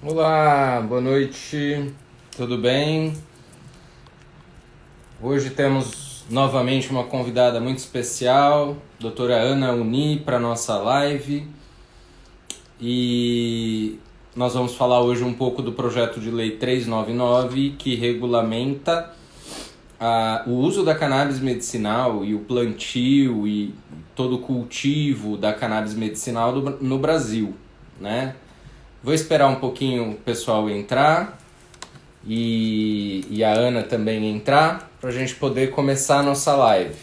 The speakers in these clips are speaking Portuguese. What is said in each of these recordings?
Olá, boa noite, tudo bem? Hoje temos novamente uma convidada muito especial, doutora Ana Uni, para nossa live. E nós vamos falar hoje um pouco do projeto de lei 399, que regulamenta o uso da cannabis medicinal e o plantio e todo o cultivo da cannabis medicinal no Brasil, né? Vou esperar um pouquinho o pessoal entrar e a Ana também entrar para a gente poder começar a nossa live.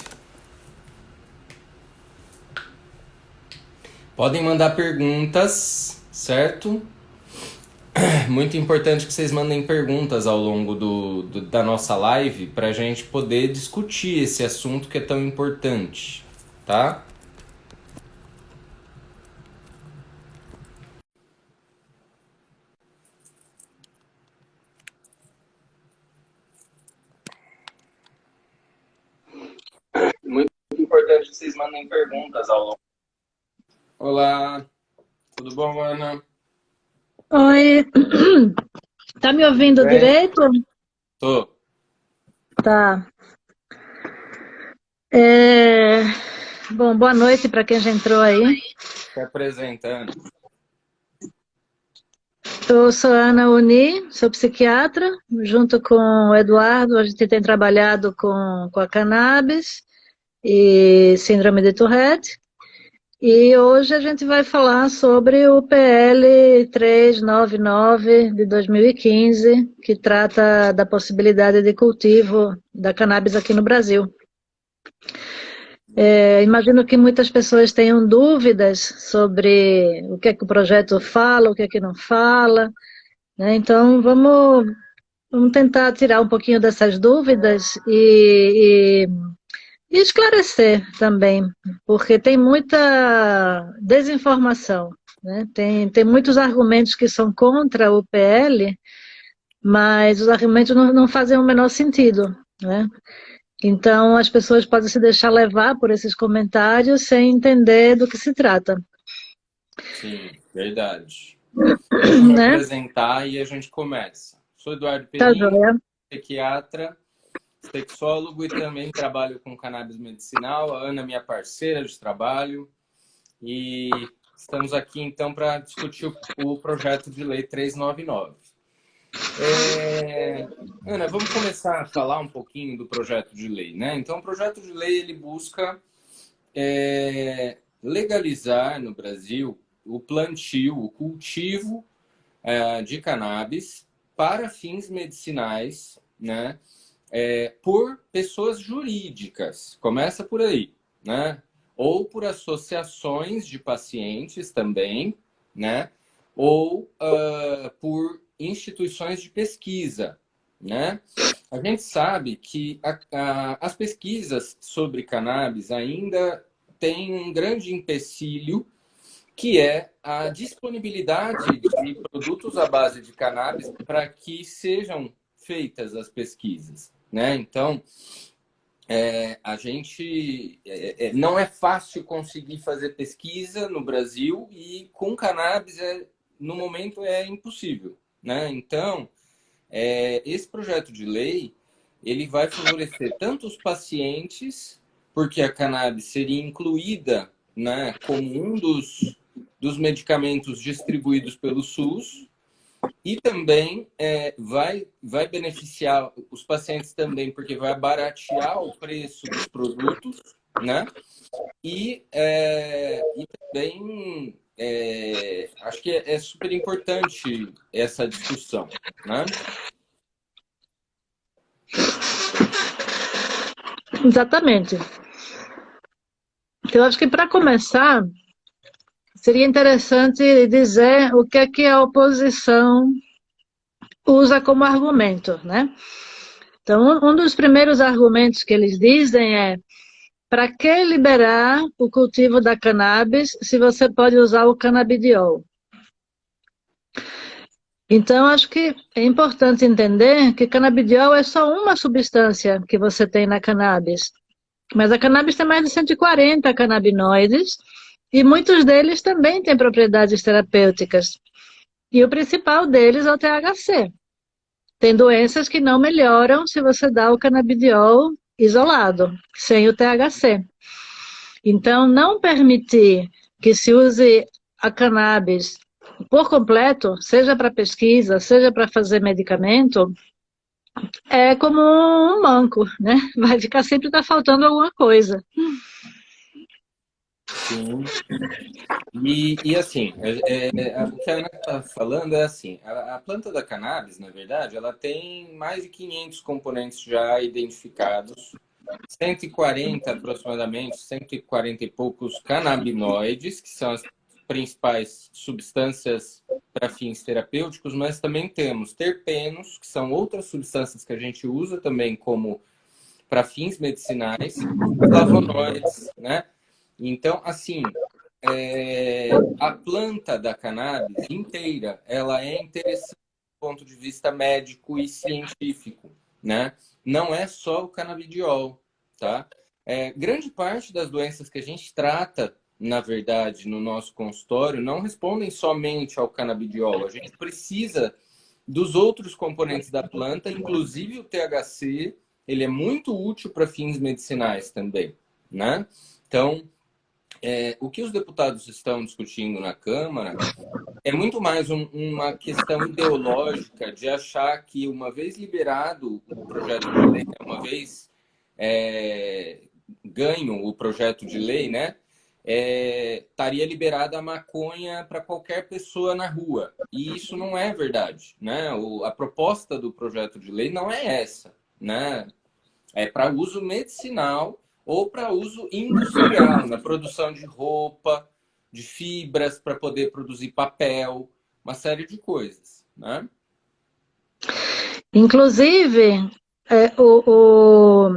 Podem mandar perguntas, certo? Muito importante que vocês mandem perguntas ao longo da nossa live para a gente poder discutir esse assunto que é tão importante, tá? Muito importante que vocês mandem perguntas ao longo. Olá, tudo bom, Ana? Oi, tá me ouvindo Bem? direito? Tô. Tá. É, Bom, boa noite para quem já entrou aí. Se apresentando. Eu sou a Ana Uni, sou psiquiatra. Junto com o Eduardo, a gente tem trabalhado com a cannabis e síndrome de Tourette. E hoje a gente vai falar sobre o PL 399 de 2015, que trata da possibilidade de cultivo da cannabis aqui no Brasil. Imagino que muitas pessoas tenham dúvidas sobre o que é que o projeto fala, o que é que não fala, né? Então, vamos tentar tirar um pouquinho dessas dúvidas e esclarecer também, porque tem muita desinformação, né? Tem muitos argumentos que são contra o PL, mas os argumentos não fazem o menor sentido, né? Então, as pessoas podem se deixar levar por esses comentários sem entender do que se trata, Sim, verdade. Deixa eu me né? apresentar e a gente começa. Sou Eduardo Tá Penin, joia. psiquiatra, sexólogo e também trabalho com cannabis medicinal. A Ana é minha parceira de trabalho e estamos aqui então para discutir o projeto de lei 399. Ana, vamos começar a falar um pouquinho do projeto de lei, né? Então, o projeto de lei ele busca legalizar no Brasil o plantio, o cultivo de cannabis para fins medicinais, né? Por pessoas jurídicas. Começa por aí, né? Ou por associações de pacientes também, né? Ou por instituições de pesquisa, né? A gente sabe que as pesquisas sobre cannabis ainda têm um grande empecilho que é a disponibilidade de produtos à base de cannabis para que sejam feitas as pesquisas, né? Então, a gente não é fácil conseguir fazer pesquisa no Brasil e com cannabis no momento é impossível, né? Então, esse projeto de lei ele vai favorecer tanto os pacientes, porque a cannabis seria incluída, né, como um dos medicamentos distribuídos pelo SUS, e também vai beneficiar os pacientes também, porque vai baratear o preço dos produtos, né? E também acho que é super importante essa discussão, né? Exatamente. Eu acho que para começar, seria interessante dizer o que a oposição usa como argumento, né? Então, um dos primeiros argumentos que eles dizem é: para que liberar o cultivo da cannabis se você pode usar o canabidiol? Então, acho que é importante entender que canabidiol é só uma substância que você tem na cannabis. Mas a cannabis tem mais de 140 canabinoides e muitos deles também têm propriedades terapêuticas. E o principal deles é o THC. Tem doenças que não melhoram se você dá o canabidiol isolado, sem o THC. Então, não permitir que se use a cannabis por completo, seja para pesquisa, seja para fazer medicamento, é como um manco, né? Vai ficar sempre tá faltando alguma coisa. Sim. E assim, o que a Ana está falando é assim, a planta da cannabis, na verdade, ela tem mais de 500 componentes já identificados, 140 aproximadamente, 140 e poucos canabinoides, que são as principais substâncias para fins terapêuticos, mas também temos terpenos, que são outras substâncias que a gente usa também como para fins medicinais, flavonoides, né? Então, assim, a planta da cannabis inteira, ela é interessante do ponto de vista médico e científico, né? Não é só o canabidiol, tá? Grande parte das doenças que a gente trata, na verdade, no nosso consultório, não respondem somente ao canabidiol. A gente precisa dos outros componentes da planta, inclusive o THC, ele é muito útil para fins medicinais também, né? Então, o que os deputados estão discutindo na Câmara é muito mais uma questão ideológica de achar que, uma vez liberado o projeto de lei, uma vez ganho o projeto de lei, né, estaria liberada a maconha para qualquer pessoa na rua. E isso não é verdade, né? A proposta do projeto de lei não é essa, né? É para uso medicinal ou para uso industrial, na produção de roupa, de fibras para poder produzir papel, uma série de coisas, né? Inclusive, é, o, o,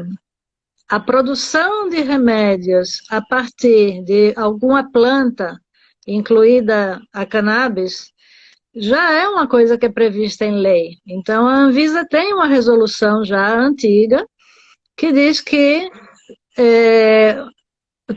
a produção de remédios a partir de alguma planta, incluída a cannabis, já é uma coisa que é prevista em lei. Então, a Anvisa tem uma resolução já antiga que diz que é,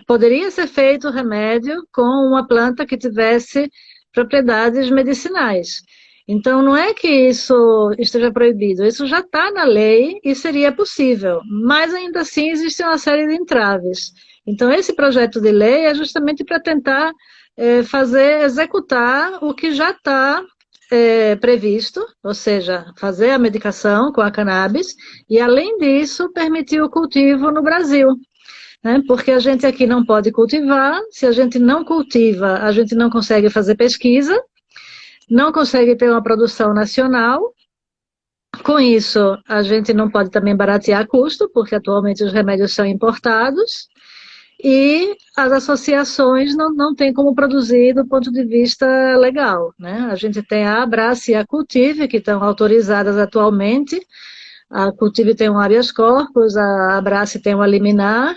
poderia ser feito remédio com uma planta que tivesse propriedades medicinais. Então, não é que isso esteja proibido, isso já está na lei e seria possível, mas ainda assim existe uma série de entraves. Então, esse projeto de lei é justamente para tentar executar o que já está previsto, ou seja, fazer a medicação com a cannabis e, além disso, permitir o cultivo no Brasil, né? Porque a gente aqui não pode cultivar, se a gente não cultiva, a gente não consegue fazer pesquisa, não consegue ter uma produção nacional. Com isso, a gente não pode também baratear custo, porque atualmente os remédios são importados, e as associações não têm como produzir do ponto de vista legal, né? A gente tem a Abrace e a Cultive, que estão autorizadas atualmente. A Cultive tem um habeas corpus, a Abrace tem uma liminar,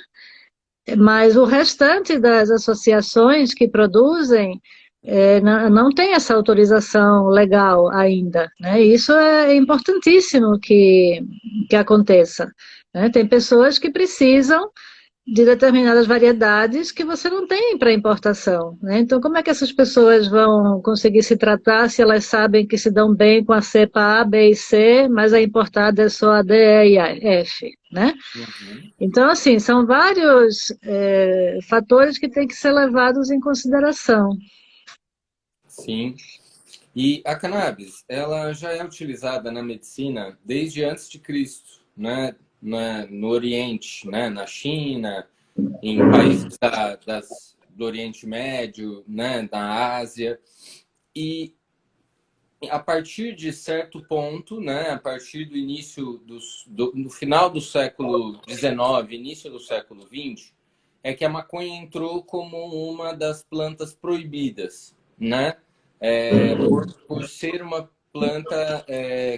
mas o restante das associações que produzem não tem essa autorização legal ainda, né? Isso é importantíssimo que aconteça, né? Tem pessoas que precisam de determinadas variedades que você não tem para importação, né? Então, como é que essas pessoas vão conseguir se tratar se elas sabem que se dão bem com a cepa A, B e C, mas a importada é só a D, E e a F, né? Uhum. Então, assim, são vários fatores que têm que ser levados em consideração. Sim. E a cannabis, ela já é utilizada na medicina desde antes de Cristo, né? No Oriente, né? Na China, em países do Oriente Médio, né? Da Ásia. E a partir de certo ponto, né? A partir do início no final do século XIX, início do século XX, é que a maconha entrou como uma das plantas proibidas, né? Por ser uma planta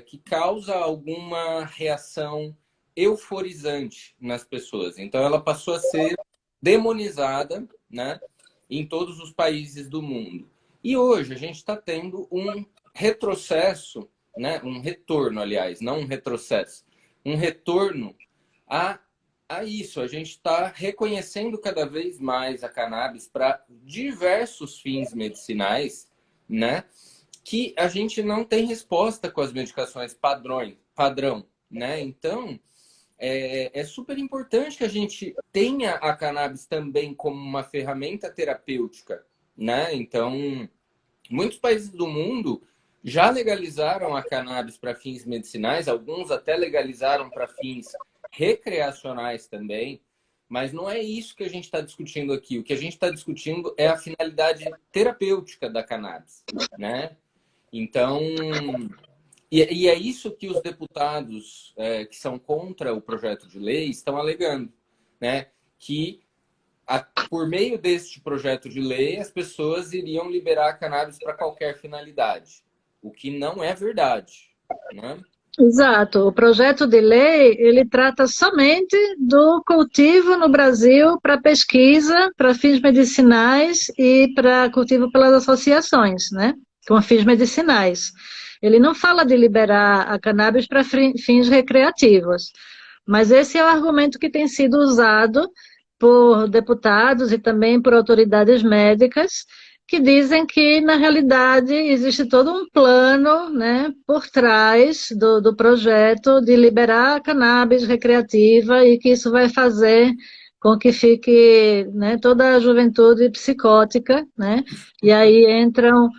que causa alguma reação euforizante nas pessoas. Então, ela passou a ser demonizada, né, em todos os países do mundo. E hoje a gente está tendo um retrocesso, né, um retorno, aliás, não um retrocesso, um retorno a isso. A gente está reconhecendo cada vez mais a cannabis para diversos fins medicinais, né? que a gente não tem resposta com as medicações padrão, né? Então, é super importante que a gente tenha a cannabis também como uma ferramenta terapêutica, né? Então, muitos países do mundo já legalizaram a cannabis para fins medicinais, alguns até legalizaram para fins recreacionais também, mas não é isso que a gente está discutindo aqui. O que a gente está discutindo é a finalidade terapêutica da cannabis, né? Então, e é isso que os deputados que são contra o projeto de lei estão alegando, né? Que por meio deste projeto de lei as pessoas iriam liberar a cannabis para qualquer finalidade, o que não é verdade, né? Exato. O projeto de lei, ele trata somente do cultivo no Brasil para pesquisa, para fins medicinais e para cultivo pelas associações, né? Com fins medicinais. Ele não fala de liberar a cannabis para fins recreativos. Mas esse é o argumento que tem sido usado por deputados e também por autoridades médicas, que dizem que, na realidade, existe todo um plano, né, por trás do projeto de liberar a cannabis recreativa e que isso vai fazer com que fique, né, toda a juventude psicótica, né, e aí entram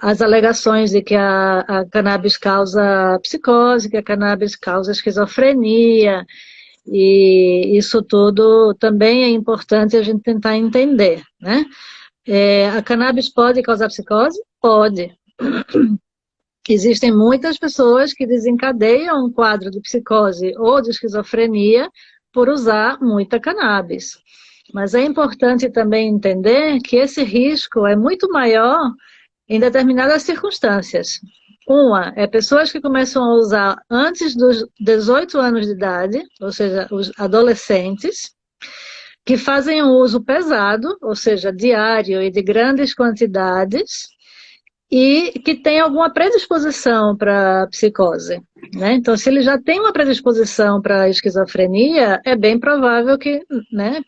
as alegações de que a cannabis causa psicose, que a cannabis causa esquizofrenia, e isso tudo também é importante a gente tentar entender, né? A cannabis pode causar psicose? Pode. Existem muitas pessoas que desencadeiam um quadro de psicose ou de esquizofrenia por usar muita cannabis. Mas é importante também entender que esse risco é muito maior em determinadas circunstâncias. Uma é pessoas que começam a usar antes dos 18 anos de idade, ou seja, os adolescentes, que fazem um uso pesado, ou seja, diário e de grandes quantidades, e que tem alguma predisposição para psicose, né? Então, se ele já tem uma predisposição para esquizofrenia, é bem provável que, né,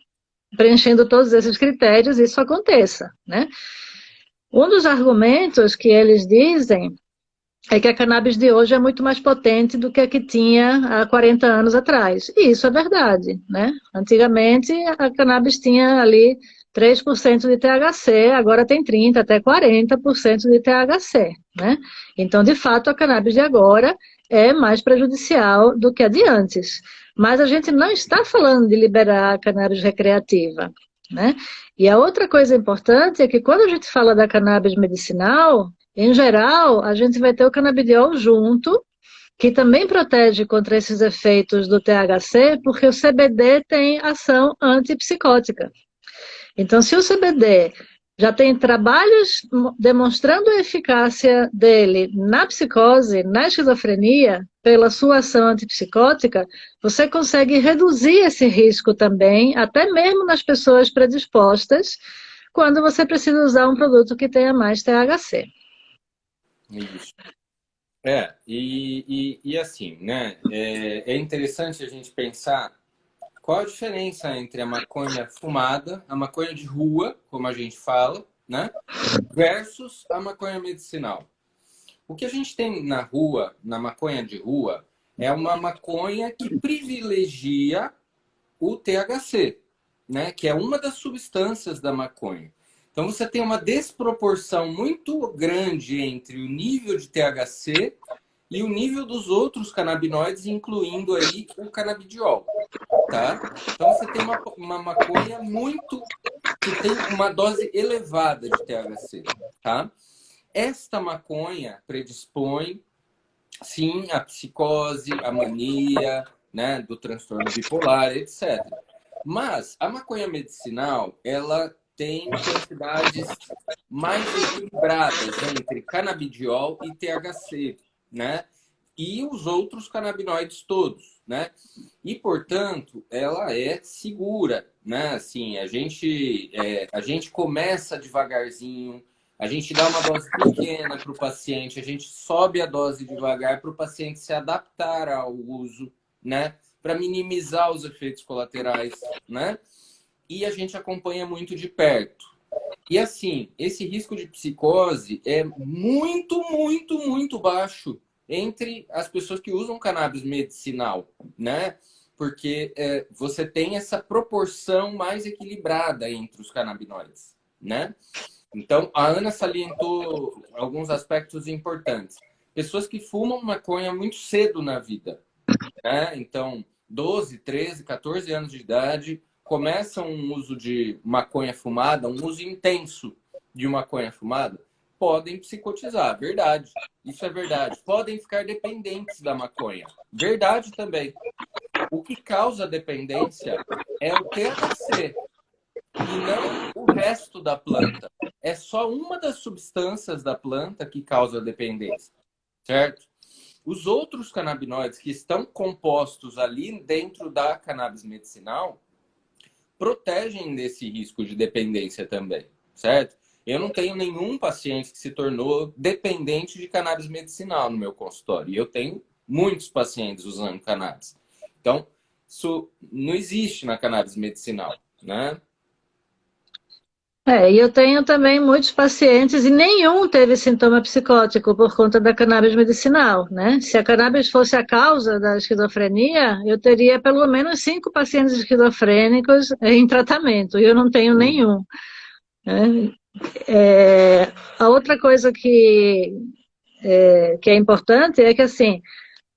preenchendo todos esses critérios, isso aconteça, né? Um dos argumentos que eles dizem é que a cannabis de hoje é muito mais potente do que a que tinha há 40 anos atrás. E isso é verdade, né? Antigamente, a cannabis tinha ali 3% de THC, agora tem 30%, até 40% de THC, né? Então, de fato, a cannabis de agora é mais prejudicial do que a de antes. Mas a gente não está falando de liberar a cannabis recreativa, né? E a outra coisa importante é que quando a gente fala da cannabis medicinal, em geral, a gente vai ter o canabidiol junto, que também protege contra esses efeitos do THC, porque o CBD tem ação antipsicótica. Então, se o CBD já tem trabalhos demonstrando a eficácia dele na psicose, na esquizofrenia, pela sua ação antipsicótica, você consegue reduzir esse risco também, até mesmo nas pessoas predispostas, quando você precisa usar um produto que tenha mais THC. Isso. E assim, né? É interessante a gente pensar qual a diferença entre a maconha fumada, a maconha de rua, como a gente fala, né? Versus a maconha medicinal. O que a gente tem na rua, na maconha de rua, é uma maconha que privilegia o THC, né? Que é uma das substâncias da maconha. Então você tem uma desproporção muito grande entre o nível de THC e o nível dos outros canabinoides, incluindo aí o canabidiol, tá? Então você tem uma maconha que tem uma dose elevada de THC, tá? Esta maconha predispõe, sim, à psicose, à mania, né, do transtorno bipolar, etc. Mas a maconha medicinal, ela tem quantidades mais equilibradas entre canabidiol e THC, né? E os outros canabinoides todos, né? E, portanto, ela é segura, né? Assim, a gente começa devagarzinho, a gente dá uma dose pequena para o paciente, a gente sobe a dose devagar para o paciente se adaptar ao uso, né? Para minimizar os efeitos colaterais, né? E a gente acompanha muito de perto. E assim, esse risco de psicose é muito, muito, muito baixo entre as pessoas que usam cannabis medicinal, né? Porque você tem essa proporção mais equilibrada entre os canabinoides, né? Então, a Ana salientou alguns aspectos importantes. Pessoas que fumam maconha muito cedo na vida, né? Então, 12, 13, 14 anos de idade, começam um uso de maconha fumada, um uso intenso de maconha fumada, podem psicotizar, verdade. Isso é verdade. Podem ficar dependentes da maconha, verdade também. O que causa dependência é o THC e não o resto da planta. É só uma das substâncias da planta que causa dependência, certo? Os outros canabinoides que estão compostos ali dentro da cannabis medicinal protegem desse risco de dependência também, certo? Eu não tenho nenhum paciente que se tornou dependente de cannabis medicinal no meu consultório. E eu tenho muitos pacientes usando cannabis. Então, isso não existe na cannabis medicinal, né? E eu tenho também muitos pacientes e nenhum teve sintoma psicótico por conta da cannabis medicinal, né? Se a cannabis fosse a causa da esquizofrenia, eu teria pelo menos 5 pacientes esquizofrênicos em tratamento, e eu não tenho nenhum, né? A outra coisa que é importante é que, assim,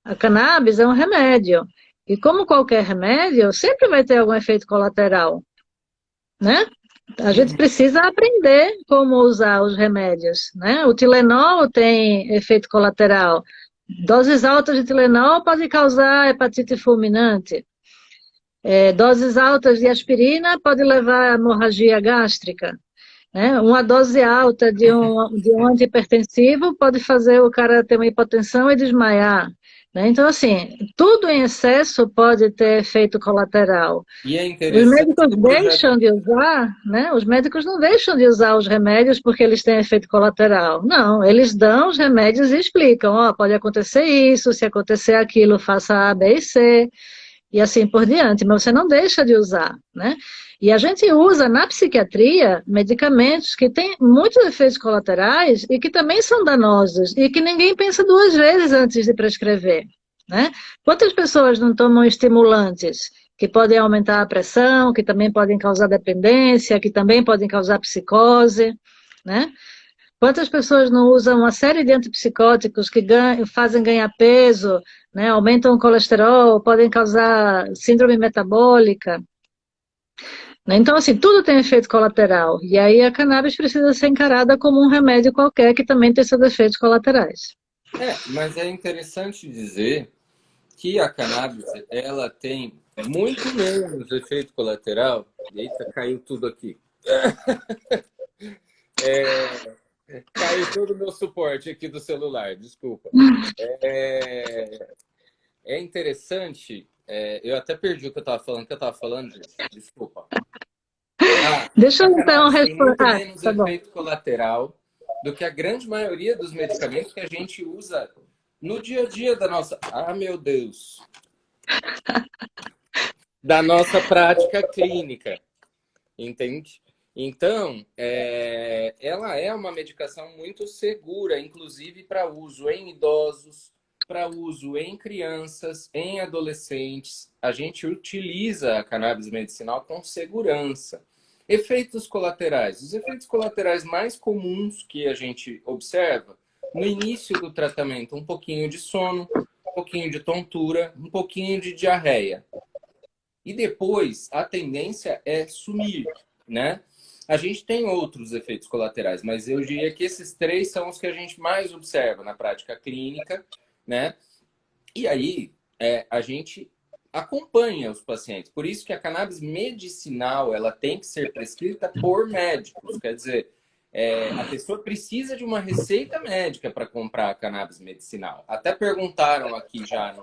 a cannabis é um remédio, e como qualquer remédio, sempre vai ter algum efeito colateral, né? A gente precisa aprender como usar os remédios, né? O Tilenol tem efeito colateral. Doses altas de Tilenol podem causar hepatite fulminante. Doses altas de aspirina podem levar a hemorragia gástrica, né? Uma dose alta de um antihipertensivo pode fazer o cara ter uma hipotensão e desmaiar, né? Então, assim, tudo em excesso pode ter efeito colateral. E é Os interessante médicos que o projeto. deixam de usar, né? Os médicos não deixam de usar os remédios porque eles têm efeito colateral. Não, eles dão os remédios e explicam, ó, pode acontecer isso, se acontecer aquilo, faça A, B e C, e assim por diante, mas você não deixa de usar, né? E a gente usa na psiquiatria medicamentos que têm muitos efeitos colaterais e que também são danosos e que ninguém pensa 2 vezes antes de prescrever, né? Quantas pessoas não tomam estimulantes que podem aumentar a pressão, que também podem causar dependência, que também podem causar psicose, né? Quantas pessoas não usam uma série de antipsicóticos que fazem ganhar peso, né? Aumentam o colesterol, podem causar síndrome metabólica, né? Então, assim, tudo tem efeito colateral. E aí a cannabis precisa ser encarada como um remédio qualquer que também tem seus efeitos colaterais. Mas é interessante dizer que a cannabis ela tem muito menos efeito colateral. Eita, caiu tudo aqui. Caiu todo o meu suporte aqui do celular, desculpa. É interessante, eu até perdi o que eu estava falando, gente. Desculpa. Deixa A eu então cannabis tem responder. muito menos Tá bom. efeito colateral do que a grande maioria dos medicamentos que a gente usa no dia a dia da nossa. Ah, meu Deus! Da nossa prática clínica, entende? Então, ela é uma medicação muito segura, inclusive para uso em idosos, para uso em crianças, em adolescentes. A gente utiliza a cannabis medicinal com segurança. Efeitos colaterais. Os efeitos colaterais mais comuns que a gente observa no início do tratamento, um pouquinho de sono, um pouquinho de tontura, um pouquinho de diarreia. E depois a tendência é sumir, né? A gente tem outros efeitos colaterais, mas eu diria que esses 3 são os que a gente mais observa na prática clínica, né? E aí a gente acompanha os pacientes. Por isso que a cannabis medicinal ela tem que ser prescrita por médicos. Quer dizer, a pessoa precisa de uma receita médica para comprar a cannabis medicinal. Até perguntaram aqui já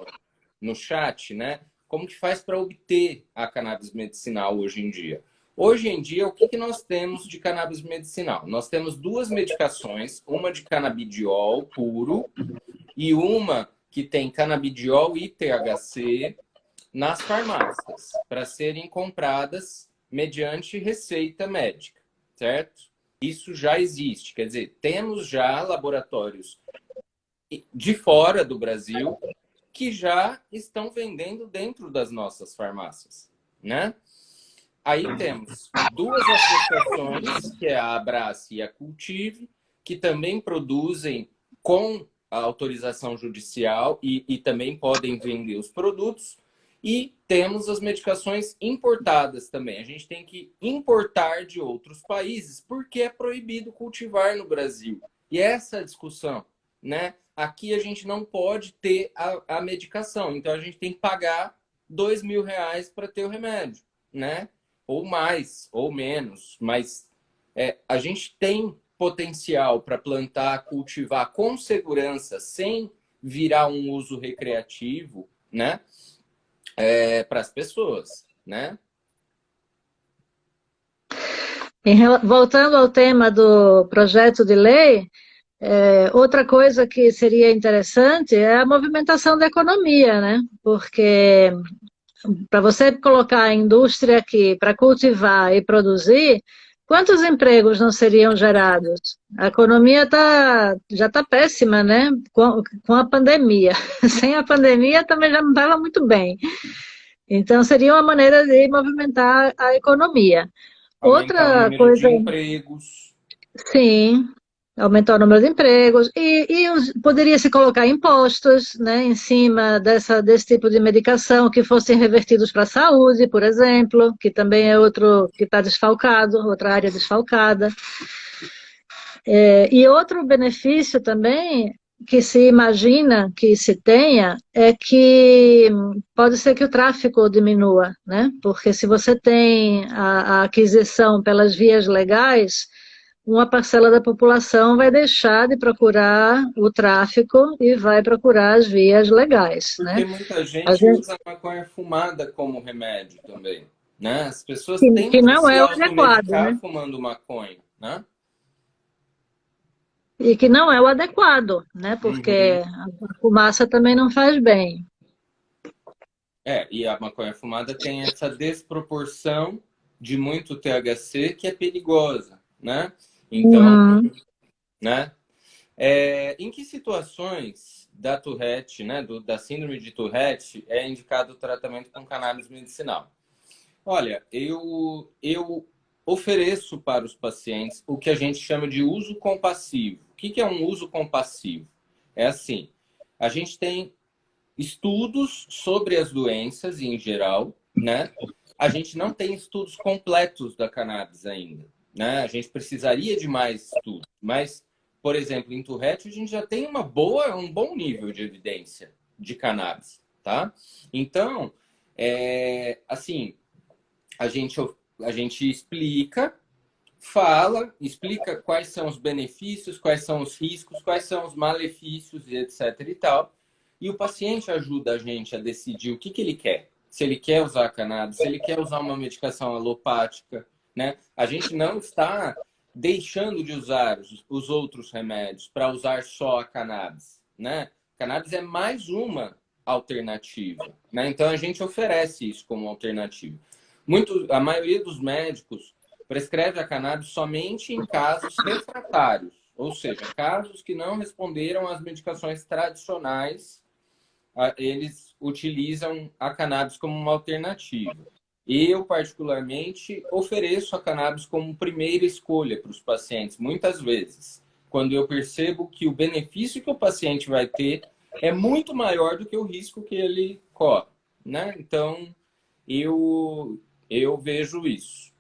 no chat, né? Como que faz para obter a cannabis medicinal hoje em dia? Hoje em dia, o que nós temos de cannabis medicinal? Nós temos 2 medicações, uma de canabidiol puro e uma que tem canabidiol e THC nas farmácias, para serem compradas mediante receita médica, certo? isso já existe. Quer dizer, temos já laboratórios de fora do Brasil que já estão vendendo dentro das nossas farmácias, né? Aí temos duas associações, que é a Abrace e a Cultive, que também produzem com a autorização judicial e também podem vender os produtos. E temos as medicações importadas também. A gente tem que importar de outros países porque é proibido cultivar no Brasil. E essa é a discussão, né? Aqui a gente não pode ter a medicação, então a gente tem que pagar R$ 2.000 para ter o remédio, né? Ou mais, ou menos, mas a gente tem potencial para plantar, cultivar com segurança, sem virar um uso recreativo, né? Para as pessoas, né? Voltando ao tema do projeto de lei, outra coisa que seria interessante é a movimentação da economia, né? Porque para você colocar a indústria aqui para cultivar e produzir, quantos empregos não seriam gerados? A economia já está péssima, né? Com a pandemia. Sem a pandemia também já não estava muito bem. Então, seria uma maneira de movimentar a economia. Aumentar o Outra número de coisa, empregos. sim, aumentar o número de empregos poderia se colocar impostos, né, em cima desse tipo de medicação que fossem revertidos para a saúde, por exemplo, que também é outro que está desfalcado, outra área desfalcada. E outro benefício também que se imagina que se tenha é que pode ser que o tráfico diminua, né? Porque se você tem a aquisição pelas vias legais, uma parcela da população vai deixar de procurar o tráfico e vai procurar as vias legais, né? Porque muita gente usa maconha fumada como remédio também, né? As pessoas Que tentam não se é o adequado, né? automedicar fumando maconha, né? E que não é o adequado, né? Uhum. Porque a fumaça também não faz bem. E a maconha fumada tem essa desproporção de muito THC que é perigosa, né? Então, Uhum. né? Em que situações da Tourette, né, da síndrome de Tourette, é indicado o tratamento com cannabis medicinal? Olha, eu ofereço para os pacientes o que a gente chama de uso compassivo. O que é um uso compassivo? É assim, a gente tem estudos sobre as doenças em geral, né? A gente não tem estudos completos da cannabis ainda, né? A gente precisaria de mais estudos, mas, por exemplo, em Tourette a gente já tem um bom nível de evidência de cannabis, tá? Então, assim, a gente explica, explica quais são os benefícios, quais são os riscos, quais são os malefícios e etc e tal. E o paciente ajuda a gente a decidir o que ele quer. Se ele quer usar cannabis, se ele quer usar uma medicação alopática, né? A gente não está deixando de usar os outros remédios para usar só a cannabis, né? Cannabis é mais uma alternativa, né? Então a gente oferece isso como alternativa. A maioria dos médicos prescreve a cannabis somente em casos refratários, ou seja, casos que não responderam às medicações tradicionais, eles utilizam a cannabis como uma alternativa. Eu, particularmente, ofereço a cannabis como primeira escolha para os pacientes, muitas vezes, quando eu percebo que o benefício que o paciente vai ter é muito maior do que o risco que ele corre, né? Então, eu vejo isso.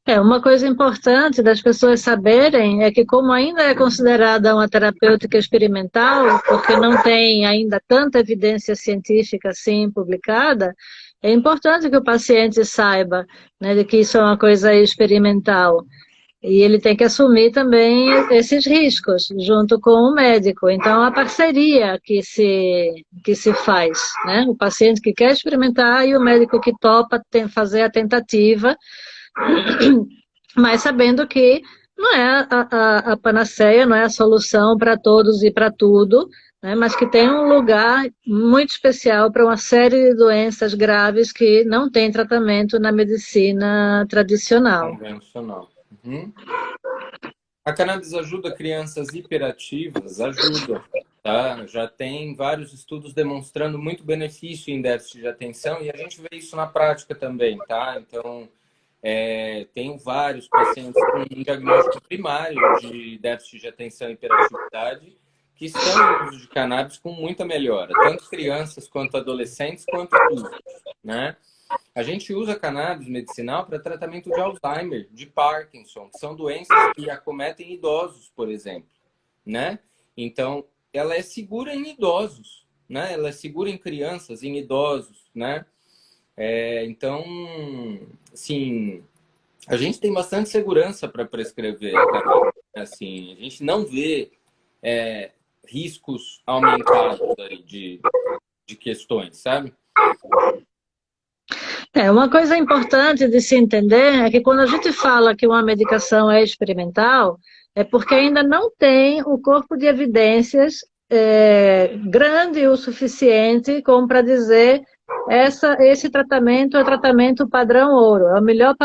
Uma coisa importante das pessoas saberem é que, como ainda é considerada uma terapêutica experimental, porque não tem ainda tanta evidência científica assim publicada, é importante que o paciente saiba, né, de que isso é uma coisa experimental. E ele tem que assumir também esses riscos, junto com o médico. Então, a parceria que se faz, né? O paciente que quer experimentar e o médico que topa fazer a tentativa, mas sabendo que não é a panaceia, não é a solução para todos e para tudo, né, mas que tem um lugar muito especial para uma série de doenças graves que não tem tratamento na medicina tradicional. Convencional. Uhum. A cannabis ajuda crianças hiperativas? Ajuda, tá? Já tem vários estudos demonstrando muito benefício em déficit de atenção e a gente vê isso na prática também, tá? Então, tenho vários pacientes com um diagnóstico primário de déficit de atenção e hiperatividade que estão em uso de cannabis com muita melhora, tanto crianças quanto adolescentes quanto adultos, né? A gente usa cannabis medicinal para tratamento de Alzheimer, de Parkinson, que são doenças que acometem idosos, por exemplo, né? Então, ela é segura em idosos, né? Ela é segura em crianças, em idosos, né? Então, assim, a gente tem bastante segurança para prescrever a cannabis, assim, a gente não vê riscos aumentados aí de questões, sabe? Uma coisa importante de se entender é que quando a gente fala que uma medicação é experimental, é porque ainda não tem o corpo de evidências grande o suficiente como para dizer esse tratamento é o tratamento padrão ouro, é o melhor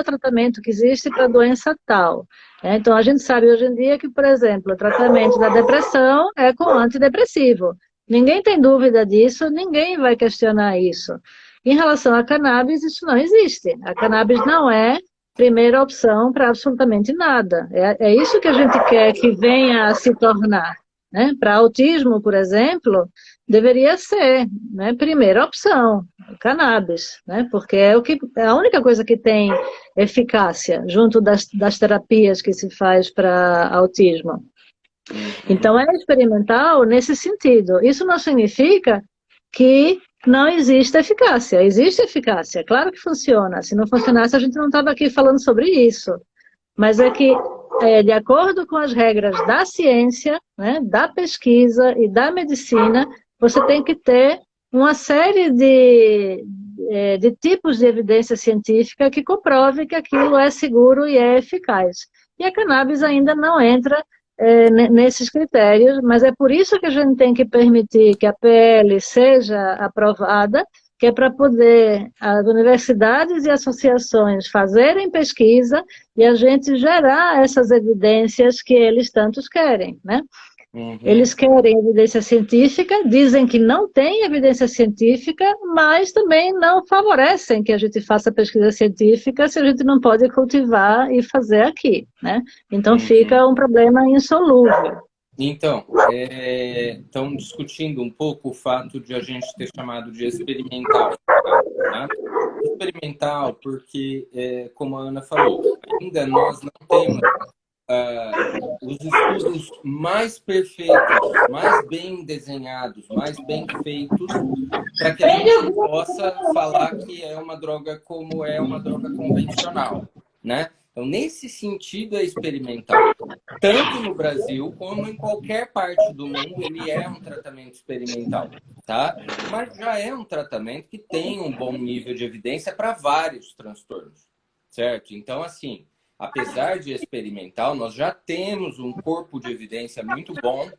tratamento que existe para a doença tal. Então, a gente sabe hoje em dia que, por exemplo, o tratamento da depressão é com antidepressivo. Ninguém tem dúvida disso, ninguém vai questionar isso. Em relação à cannabis, isso não existe. A cannabis não é primeira opção para absolutamente nada. É isso que a gente quer que venha a se tornar. Né? Para autismo, por exemplo, deveria ser, né, primeira opção, cannabis, né? Porque é a única coisa que tem eficácia junto das terapias que se faz para autismo. Então, é experimental nesse sentido. Isso não significa que não existe eficácia. Existe eficácia, claro que funciona. Se não funcionasse, a gente não estava aqui falando sobre isso. Mas é que, de acordo com as regras da ciência, né, da pesquisa e da medicina, você tem que ter uma série de tipos de evidência científica que comprove que aquilo é seguro e é eficaz. E a cannabis ainda não entra nesses critérios, mas é por isso que a gente tem que permitir que a PL seja aprovada, que é para poder as universidades e associações fazerem pesquisa e a gente gerar essas evidências que eles tantos querem, né? Uhum. Eles querem evidência científica, dizem que não tem evidência científica, mas também não favorecem que a gente faça pesquisa científica se a gente não pode cultivar e fazer aqui, né? Então fica um problema insolúvel. Então, estão discutindo um pouco o fato de a gente ter chamado de experimental, tá? Experimental porque, como a Ana falou, ainda nós não temos os estudos mais perfeitos, mais bem desenhados, mais bem feitos, para que a gente possa falar que é uma droga como é uma droga convencional, né? Então, nesse sentido, é experimental. Tanto no Brasil como em qualquer parte do mundo, ele é um tratamento experimental, tá? Mas já é um tratamento que tem um bom nível de evidência para vários transtornos, certo? Então, assim, apesar de experimental, nós já temos um corpo de evidência muito bom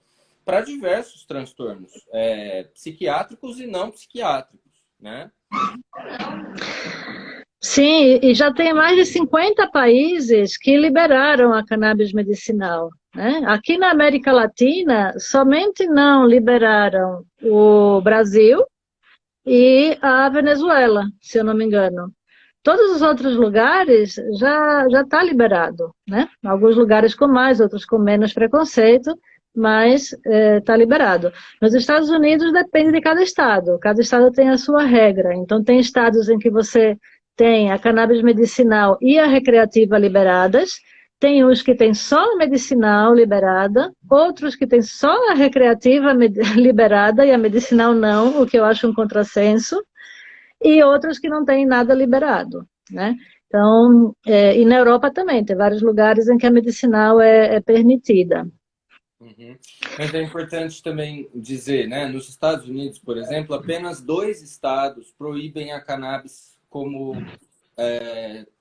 para diversos transtornos psiquiátricos e não psiquiátricos, né? Sim, e já tem mais de 50 países que liberaram a cannabis medicinal, né? Aqui na América Latina, somente não liberaram o Brasil e a Venezuela, se eu não me engano. Todos os outros lugares já está liberado, né? Alguns lugares com mais, outros com menos preconceito, mas está liberado. Nos Estados Unidos depende de cada estado tem a sua regra. Então tem estados em que você tem a cannabis medicinal e a recreativa liberadas, tem uns que tem só a medicinal liberada, outros que tem só a recreativa liberada e a medicinal não, o que eu acho um contrassenso, e outros que não têm nada liberado, né? Então, e na Europa também, tem vários lugares em que a medicinal é permitida. Uhum. Mas é importante também dizer, né? Nos Estados Unidos, por exemplo, apenas 2 estados proíbem a cannabis como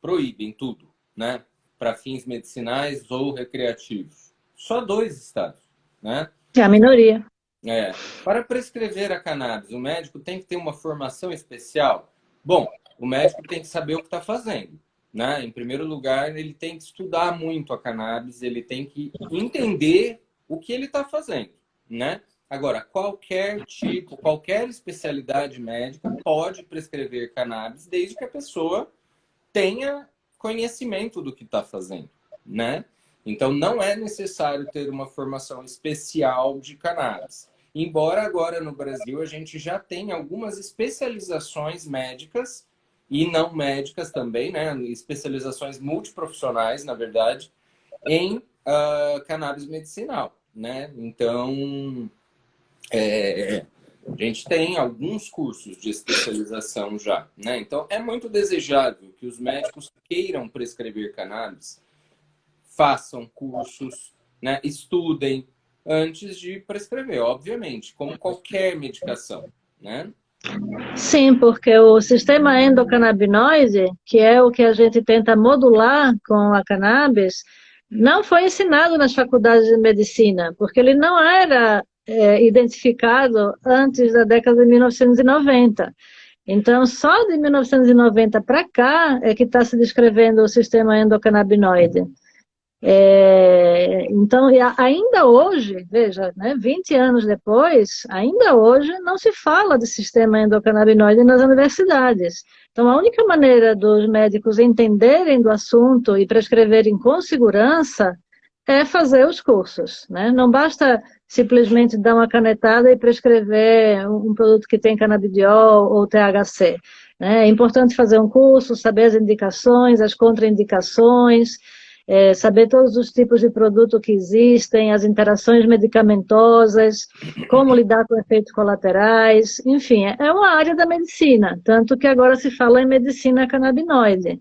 proíbem tudo, né? Para fins medicinais ou recreativos. Só 2 estados, né? É a minoria. É, para prescrever a cannabis, o médico tem que ter uma formação especial? Bom, o médico tem que saber o que está fazendo, né? Em primeiro lugar, ele tem que estudar muito a cannabis, ele tem que entender o que ele está fazendo, né? Agora, qualquer tipo, qualquer especialidade médica pode prescrever cannabis desde que a pessoa tenha conhecimento do que está fazendo, né? Então, não é necessário ter uma formação especial de cannabis. Embora agora no Brasil a gente já tenha algumas especializações médicas e não médicas também, né? Especializações multiprofissionais, na verdade, em cannabis medicinal, né? Então, a gente tem alguns cursos de especialização já, né? Então, é muito desejável que os médicos queiram prescrever cannabis, façam cursos, né? Estudem antes de prescrever, obviamente, como qualquer medicação, né? Sim, porque o sistema endocannabinoide, que é o que a gente tenta modular com a cannabis, não foi ensinado nas faculdades de medicina, porque ele não era identificado antes da década de 1990. Então, só de 1990 para cá é que está se descrevendo o sistema endocannabinoide. Então, ainda hoje, veja, né, 20 anos depois, ainda hoje não se fala de sistema endocannabinoide nas universidades. Então, a única maneira dos médicos entenderem do assunto e prescreverem com segurança é fazer os cursos, né? Não basta simplesmente dar uma canetada e prescrever um produto que tem canabidiol ou THC, né? É importante fazer um curso, saber as indicações, as contraindicações, saber todos os tipos de produto que existem, as interações medicamentosas, como lidar com efeitos colaterais, enfim, é uma área da medicina, tanto que agora se fala em medicina canabinoide.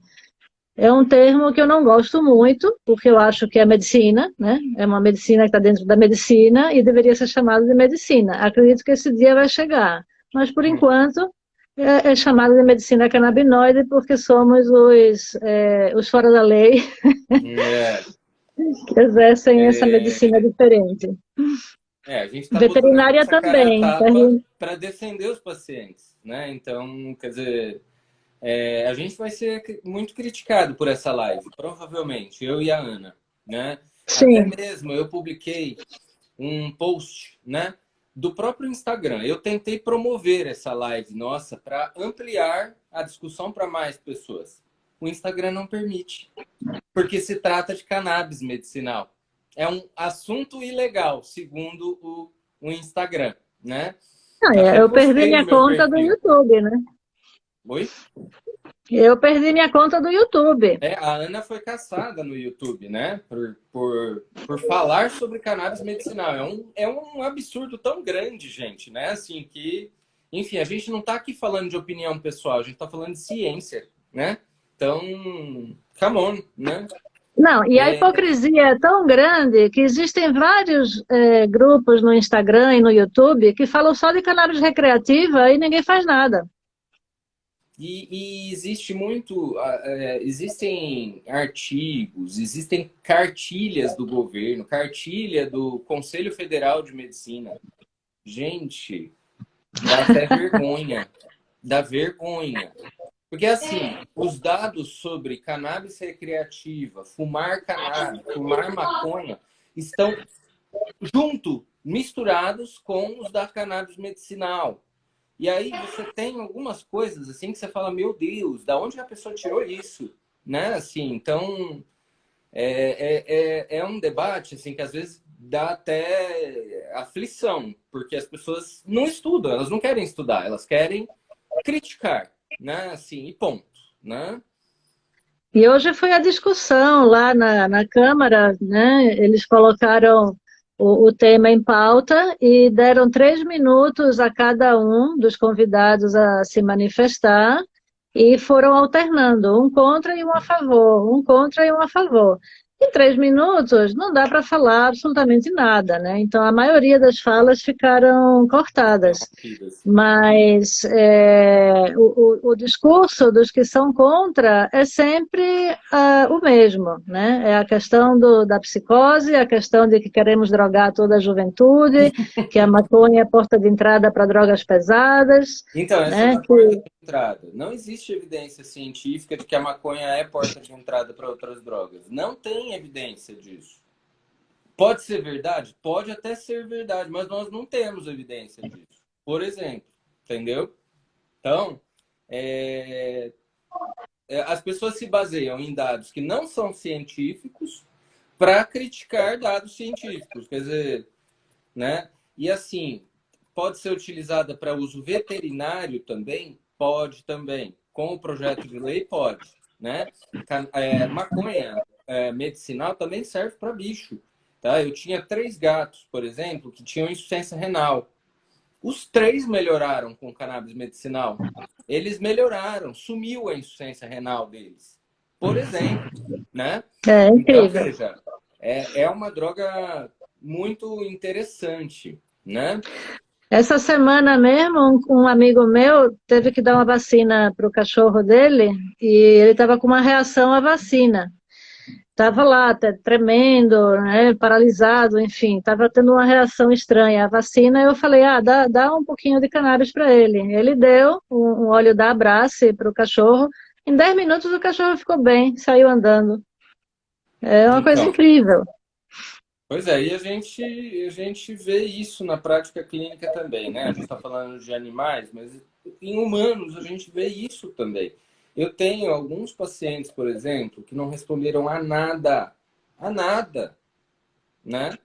É um termo que eu não gosto muito, porque eu acho que é medicina, né? É uma medicina que está dentro da medicina e deveria ser chamada de medicina. Acredito que esse dia vai chegar, mas por enquanto é chamada de medicina canabinoide porque somos os fora da lei É, que exercem essa medicina é, diferente. a gente está botando a Veterinária nossa cara a também. tapa para defender os pacientes, né? Então, quer dizer, a gente vai ser muito criticado por essa live, provavelmente, eu e a Ana, né? Até Sim. mesmo eu publiquei um post, né, do próprio Instagram. Eu tentei promover essa live nossa para ampliar a discussão para mais pessoas. O Instagram não permite, porque se trata de cannabis medicinal. É um assunto ilegal, segundo o Instagram, né? Até Eu perdi postei no minha meu conta do perfil. YouTube, né? Oi? Eu perdi minha conta do YouTube. A Ana foi caçada no YouTube, né? Por falar sobre cannabis medicinal. É um absurdo tão grande, gente, né? Assim, que... Enfim, a gente não está aqui falando de opinião pessoal, a gente está falando de ciência, né? Então, come on, né? Não, e a hipocrisia é tão grande que existem vários grupos no Instagram e no YouTube que falam só de cannabis recreativa e ninguém faz nada. E existe muito, existem artigos, existem cartilhas do governo, cartilha do Conselho Federal de Medicina. Gente, dá até vergonha, dá vergonha. Porque assim, os dados sobre cannabis recreativa, fumar cannabis, fumar maconha, estão junto, misturados com os da cannabis medicinal. E aí você tem algumas coisas assim que você fala, meu Deus, da onde a pessoa tirou isso? Né? Assim, então, é um debate assim, que às vezes dá até aflição, porque as pessoas não estudam, elas não querem estudar, elas querem criticar, né? Assim, e ponto, né? E hoje foi a discussão lá na Câmara, né? Eles colocaram o tema em pauta e deram 3 minutos a cada um dos convidados a se manifestar e foram alternando, um contra e um a favor, um contra e um a favor. Em 3 minutos não dá para falar absolutamente nada, né? Então a maioria das falas ficaram cortadas. Interrompidas. Mas o discurso dos que são contra é sempre o mesmo, né? É a questão da psicose, a questão de que queremos drogar toda a juventude, que a maconha é porta de entrada para drogas pesadas, Então, essa né? da porta de entrada. Não existe evidência científica de que a maconha é porta de entrada para outras drogas. Não tem evidência disso. Pode ser verdade? Pode até ser verdade, mas nós não temos evidência disso. Por exemplo, entendeu? Então, é, as pessoas se baseiam em dados que não são científicos para criticar dados científicos. Quer dizer, né? E assim, pode ser utilizada para uso veterinário também? Pode também. Com o projeto de lei, pode. Né? Maconha medicinal também serve para bicho. Tá? Eu tinha 3 gatos, por exemplo, que tinham insuficiência renal. Os 3 melhoraram com cannabis medicinal. Eles melhoraram, sumiu a insuficiência renal deles. Por exemplo, né? É Então, incrível. veja, é uma droga muito interessante, né? Essa semana mesmo, um amigo meu teve que dar uma vacina para o cachorro dele e ele estava com uma reação à vacina. Estava lá, tremendo, né, paralisado, enfim, estava tendo uma reação estranha à vacina. Eu falei, dá um pouquinho de cannabis para ele. Ele deu um óleo da Abrace para o cachorro. Em 10 minutos o cachorro ficou bem, saiu andando. É uma coisa Então, incrível. pois é, e a gente vê isso na prática clínica também, né? A gente está falando de animais, mas em humanos a gente vê isso também. Eu tenho alguns pacientes, por exemplo, que não responderam a nada, né?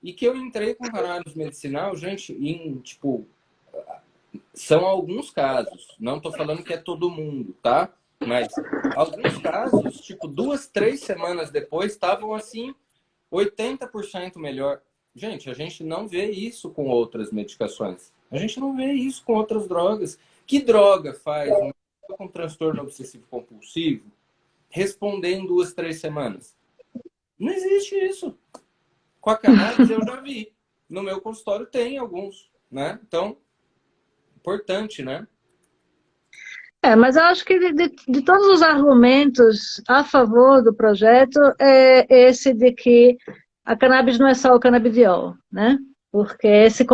E que eu entrei com cannabis medicinal, gente, em, tipo, são alguns casos, não estou falando que é todo mundo, tá? Mas alguns casos, tipo, 2, 3 semanas depois, estavam assim, 80% melhor. Gente, a gente não vê isso com outras medicações. A gente não vê isso com outras drogas. Que droga faz uma pessoa com transtorno obsessivo compulsivo responder em 2, 3 semanas? Não existe isso. Com a cannabis eu já vi. No meu consultório tem alguns, né? Então, importante, né? Mas eu acho que de todos os argumentos a favor do projeto é esse de que a cannabis não é só o canabidiol, né? Porque esse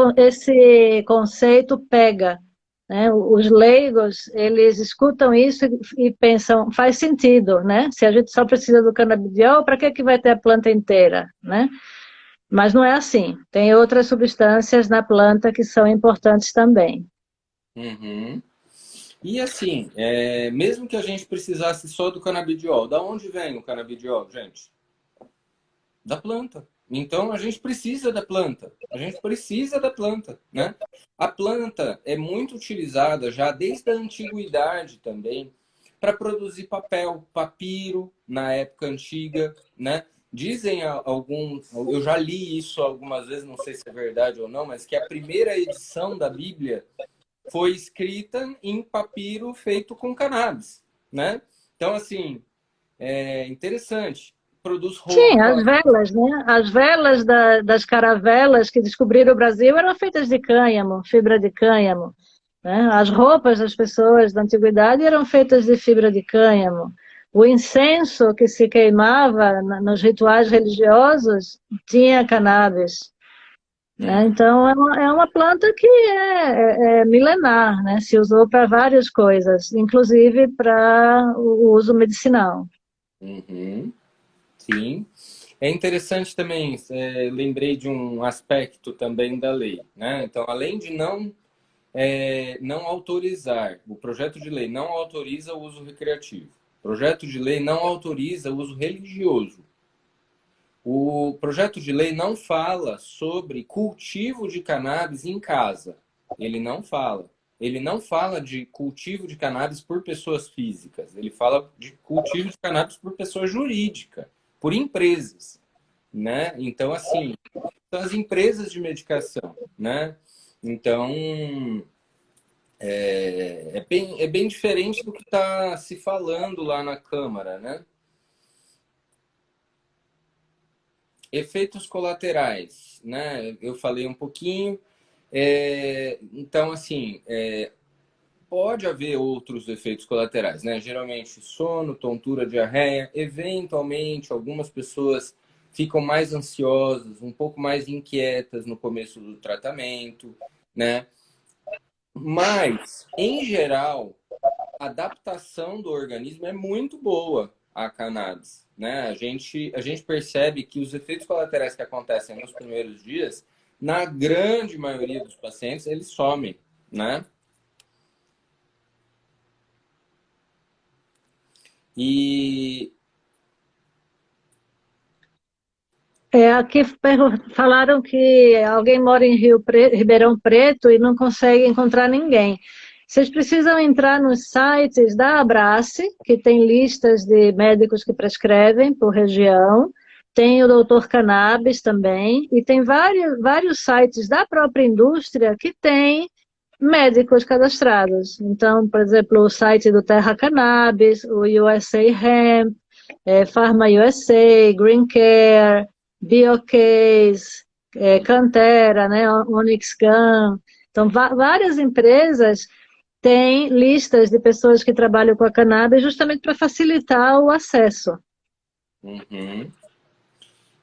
conceito pega, né? Os leigos, eles escutam isso e pensam, faz sentido, né? Se a gente só precisa do canabidiol, para que vai ter a planta inteira, né? Mas não é assim. Tem outras substâncias na planta que são importantes também. Uhum. E assim, mesmo que a gente precisasse só do canabidiol, da onde vem o canabidiol, gente? Da planta. Então a gente precisa da planta. A gente precisa da planta, né? A planta é muito utilizada já desde a antiguidade também para produzir papel, papiro na época antiga, né? Dizem alguns, eu já li isso algumas vezes, não sei se é verdade ou não, mas que a primeira edição da Bíblia foi escrita em papiro feito com cannabis, né? Então, assim, é interessante. Produz Sim, as roupa. velas, né? As velas das caravelas que descobriram o Brasil eram feitas de cânhamo, fibra de cânhamo, né? As roupas das pessoas da antiguidade eram feitas de fibra de cânhamo. O incenso que se queimava nos rituais religiosos tinha cannabis, né? Uhum, Então é uma planta que é milenar, né? Se usou para várias coisas, inclusive para o uso medicinal. uhum, sim. É interessante também, lembrei de um aspecto também da lei, né? Então, além de não autorizar, o projeto de lei não autoriza o uso recreativo. O projeto de lei não autoriza o uso religioso. O projeto de lei não fala sobre cultivo de cannabis em casa. Ele não fala. Ele não fala de cultivo de cannabis por pessoas físicas. Ele fala de cultivo de cannabis por pessoa jurídica, por empresas, né? Então, assim, são as empresas de medicação, né? Então, é bem diferente do que está se falando lá na Câmara, né? efeitos colaterais, né? Eu falei um pouquinho. Então, assim, pode haver outros efeitos colaterais, né? Geralmente sono, tontura, diarreia. Eventualmente, algumas pessoas ficam mais ansiosas, um pouco mais inquietas no começo do tratamento, né? Mas, em geral, a adaptação do organismo é muito boa à cannabis, né? A gente percebe que os efeitos colaterais que acontecem nos primeiros dias, na grande maioria dos pacientes, eles somem, né? E Aqui falaram que alguém mora em Ribeirão Preto e não consegue encontrar ninguém. Vocês precisam entrar nos sites da Abrace, que tem listas de médicos que prescrevem por região, tem o Doutor Cannabis também, e tem vários sites da própria indústria que tem médicos cadastrados. Então, por exemplo, o site do Terra Cannabis, o USA Hemp, Pharma USA, Green Care, Biocase, Cantera, né, Onyx Gun. Então, várias empresas têm listas de pessoas que trabalham com a cannabis justamente para facilitar o acesso. uhum,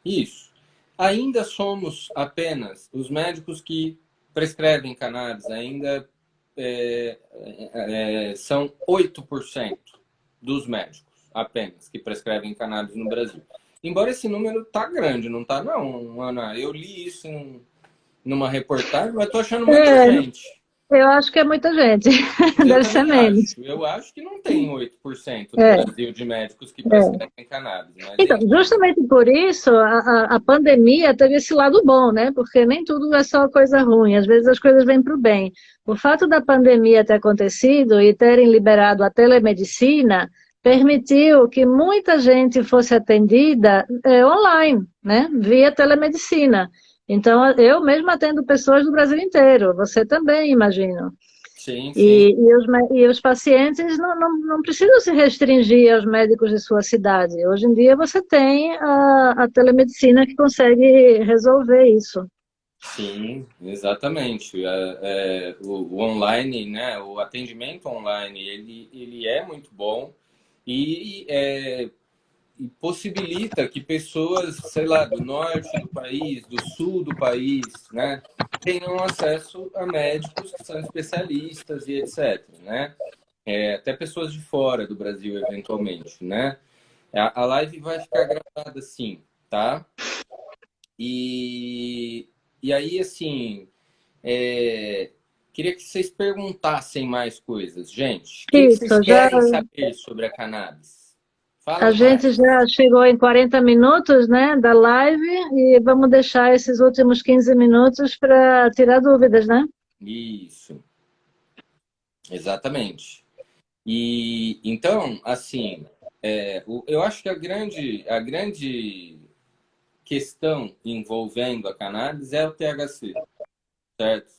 isso. Ainda somos apenas os médicos que prescrevem cannabis, ainda são 8% dos médicos apenas que prescrevem cannabis no Brasil. Embora esse número tá grande, não tá não, Ana? Eu li isso numa reportagem, mas tô achando muita É, gente. eu acho que é muita gente, Eu deve ser também menos. acho. Eu acho que não tem 8% no É, Brasil de médicos que é. prescrevem cannabis, mas Então, enfim. justamente por isso, a pandemia teve esse lado bom, né? Porque nem tudo é só coisa ruim, às vezes as coisas vêm para o bem. O fato da pandemia ter acontecido e terem liberado a telemedicina permitiu que muita gente fosse atendida online, né? Via telemedicina. Então, eu mesmo atendo pessoas do Brasil inteiro, você também, imagino. Sim, sim. E os pacientes não precisam se restringir aos médicos de sua cidade. Hoje em dia você tem a telemedicina que consegue resolver isso. Sim, exatamente. O online, né, o atendimento online, ele é muito bom e, e possibilita que pessoas, sei lá, do norte do país, do sul do país, né, tenham acesso a médicos que são especialistas e etc, né? Até pessoas de fora do Brasil, eventualmente, né? A live vai ficar gravada sim, tá? E, e aí, assim, é, queria que vocês perguntassem mais coisas. Gente, o que vocês Isso, já querem saber sobre a cannabis? a Fala gente mais. já chegou em 40 minutos, né, da live e vamos deixar esses últimos 15 minutos para tirar dúvidas, né? Isso, exatamente. E então, assim, eu acho que a grande questão envolvendo a cannabis é o THC, certo?